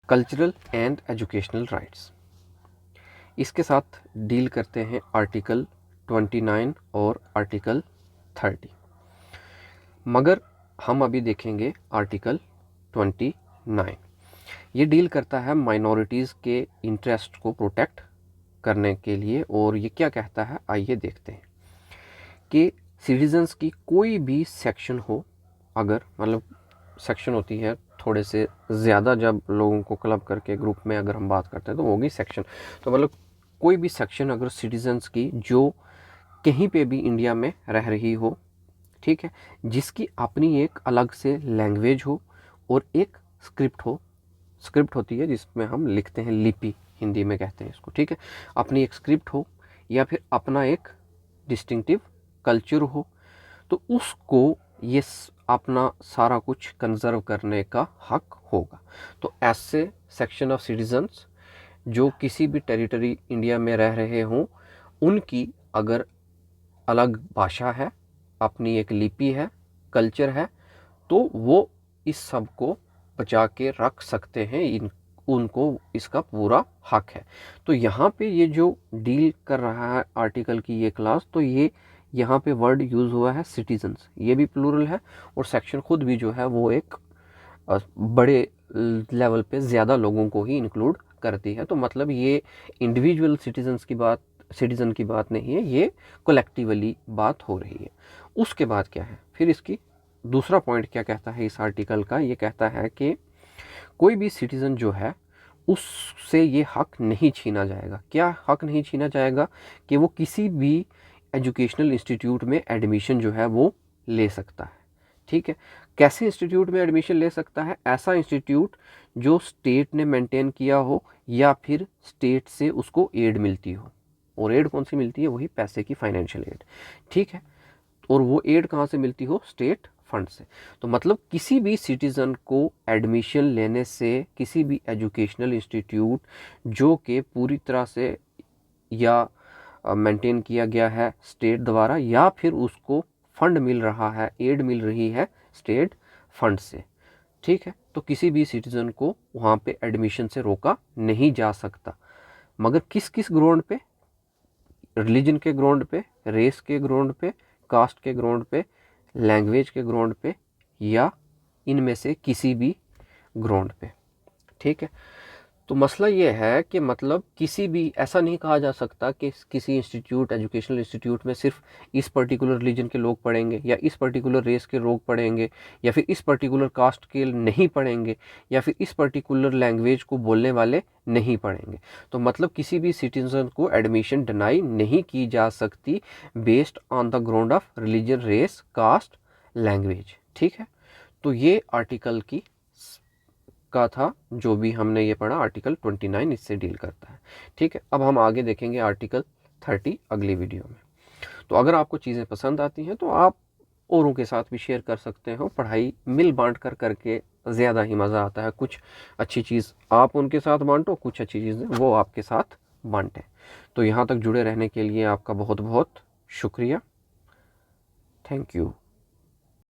Cultural and educational rights. इसके साथ deal करते हैं आर्टिकल 29 और आर्टिकल 30, मगर हम अभी देखेंगे आर्टिकल 29। ये डील करता है माइनॉरिटीज़ के इंटरेस्ट को प्रोटेक्ट करने के लिए, और ये क्या कहता है आइए देखते हैं कि सिटीजन्स की कोई भी सेक्शन हो, अगर मतलब सेक्शन होती है थोड़े से ज़्यादा, जब लोगों को क्लब करके ग्रुप में अगर हम बात करते हैं तो होगी सेक्शन, तो मतलब कोई भी सेक्शन अगर सिटीजन्स की जो कहीं पे भी इंडिया में रह रही हो, ठीक है, जिसकी अपनी एक अलग से लैंग्वेज हो और एक स्क्रिप्ट हो, स्क्रिप्ट होती है जिसमें हम लिखते हैं, लिपि हिंदी में कहते हैं इसको, ठीक है, अपनी एक स्क्रिप्ट हो या फिर अपना एक डिस्टिंक्टिव कल्चर हो, तो उसको ये अपना सारा कुछ कंजर्व करने का हक होगा। तो ऐसे सेक्शन ऑफ सिटीजन्स जो किसी भी टेरिटरी इंडिया में रह रहे हों, उनकी अगर अलग भाषा है, अपनी एक लिपि है, कल्चर है, तो वो इस सब को बचा के रख सकते हैं, उनको इसका पूरा हक है। तो यहाँ पे ये जो डील कर रहा है आर्टिकल की ये क्लास, तो ये यहाँ पे वर्ड यूज़ हुआ है सिटीजन्स, ये भी प्लूरल है, और सेक्शन खुद भी जो है वो एक बड़े लेवल पे ज़्यादा लोगों को ही इंक्लूड करती है। तो मतलब ये इंडिविजुअल सिटीज़न की बात नहीं है, ये कलेक्टिवली बात हो रही है। उसके बाद क्या है फिर, इसकी दूसरा पॉइंट क्या कहता है इस आर्टिकल का, ये कहता है कि कोई भी सिटीज़न जो है उससे ये हक नहीं छीना जाएगा। क्या हक नहीं छीना जाएगा? कि वो किसी भी एजुकेशनल इंस्टीट्यूट में एडमिशन जो है वो ले सकता है, ठीक है। कैसे इंस्टीट्यूट में एडमिशन ले सकता है? ऐसा इंस्टीट्यूट जो स्टेट ने मेंटेन किया हो या फिर स्टेट से उसको एड मिलती हो, और एड कौन सी मिलती है? वही पैसे की फाइनेंशियल एड, ठीक है। और वो एड कहाँ से मिलती हो? स्टेट फंड से। तो मतलब किसी भी सिटीज़न को एडमिशन लेने से किसी भी एजुकेशनल इंस्टीट्यूट जो कि पूरी तरह से या मेंटेन किया गया है स्टेट द्वारा, या फिर उसको फंड मिल रहा है, एड मिल रही है स्टेट फंड से, ठीक है, तो किसी भी सिटीज़न को वहाँ पे एडमिशन से रोका नहीं जा सकता। मगर किस किस ग्राउंड पे? रिलीजन के ग्राउंड पे, रेस के ग्राउंड पे, कास्ट के ग्राउंड पे, लैंग्वेज के ग्राउंड पे, या इनमें से किसी भी ग्राउंड पे, ठीक है। तो मसला ये है कि मतलब किसी भी, ऐसा नहीं कहा जा सकता कि किसी इंस्टीट्यूट, एजुकेशनल इंस्टीट्यूट में सिर्फ इस पर्टिकुलर रिलीजन के लोग पढ़ेंगे, या इस पर्टिकुलर रेस के लोग पढ़ेंगे, या फिर इस पर्टिकुलर कास्ट के नहीं पढ़ेंगे, या फिर इस पर्टिकुलर लैंग्वेज को बोलने वाले नहीं पढ़ेंगे। तो मतलब किसी भी सिटीजन को एडमिशन डिनाई नहीं की जा सकती based on the ground of religion, race, caste, language, ठीक है। तो ये आर्टिकल की का था, जो भी हमने ये पढ़ा आर्टिकल 29 इससे डील करता है, ठीक है। अब हम आगे देखेंगे आर्टिकल 30 अगली वीडियो में। तो अगर आपको चीज़ें पसंद आती हैं तो आप औरों के साथ भी शेयर कर सकते हो। पढ़ाई मिल बांट कर करके ज़्यादा ही मज़ा आता है। कुछ अच्छी चीज़ आप उनके साथ बांटो, कुछ अच्छी चीज़ें वो आपके साथ बांटें। तो यहाँ तक जुड़े रहने के लिए आपका बहुत बहुत शुक्रिया। Thank you.